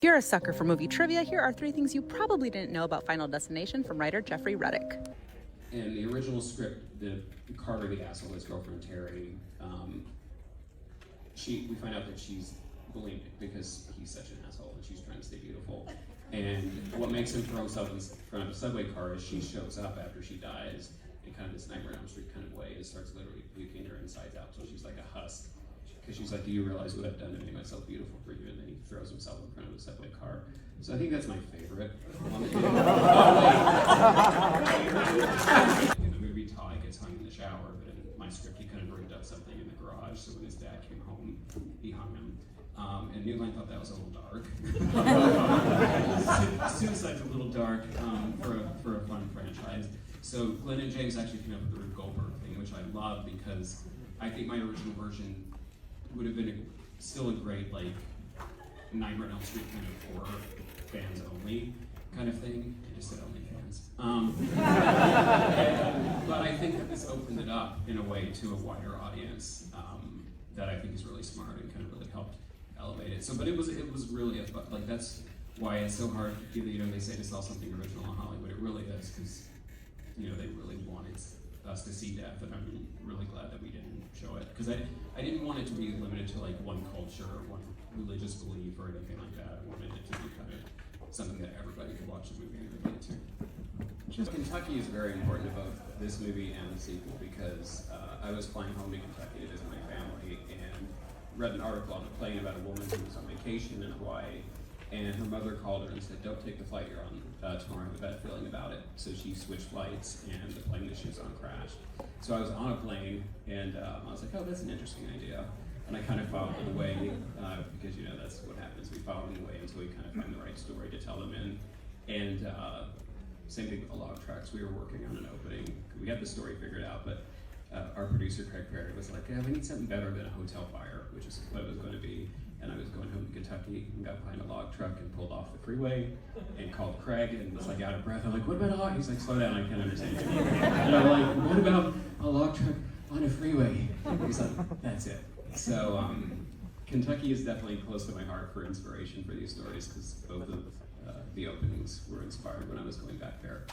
If you're a sucker for movie trivia, here are 3 things you probably didn't know about Final Destination from writer Jeffrey Reddick. In the original script, the Carter, the asshole, his girlfriend Terry, we find out that she's bulimic because he's such an asshole and she's trying to stay beautiful. And what makes him throw himself in front of a subway car is she shows up after she dies in kind of this Nightmare on Elm Street kind of way and starts literally puking her insides out till she's like a husk. Because she's like, do you realize what I've done to make myself beautiful for you? And then he throws himself in front of a subway car. So I think that's my favorite. In the movie, Ty gets hung in the shower, but in my script, he kind of rigged up something in the garage. So when his dad came home, he hung him. And New Line thought that was a little dark. Suicide's a little dark for a fun franchise. So Glenn and James actually came up with the Rube Goldberg thing, which I love because I think my original version would have been still a great like Nightmare on Elm Street kind of horror fans only kind of thing. I just said only fans. But I think that this opened it up in a way to a wider audience that I think is really smart and kind of really helped elevate it. So, but it was really like that's why it's so hard. They say to sell something original in Hollywood. It really is because they really wanted us to see death, and I'm really glad that we didn't show it because I didn't want it to be limited to like one culture or one religious belief or anything like that. I wanted it to be kind of something that everybody could watch the movie and relate to. Kentucky is very important to both this movie and the sequel because I was flying home to Kentucky to visit my family and read an article on the plane about a woman who was on vacation in Hawaii, and her mother called her and said, "Don't take the flight you're on tomorrow. I have a bad feeling about it." So she switched flights, and the plane that she was on crashed. So I was on a plane, and I was like, "Oh, that's an interesting idea." And I kind of followed it away because that's what happens. We follow it away until we kind of find the right story to tell them in. And same thing with the log tracks. We were working on an opening. We had the story figured out, but our producer Craig Perry was like, "Yeah, we need something better than a hotel fire," which is what it was going to be. And I was going home to Kentucky and got behind a log truck and pulled off the freeway and called Craig and was like out of breath. I'm like, "What about a log?" He's like, "Slow down, I can't understand you." And I'm like, "What about a log truck on a freeway?" He's like, "That's it." So Kentucky is definitely close to my heart for inspiration for these stories because both of the openings were inspired when I was going back there.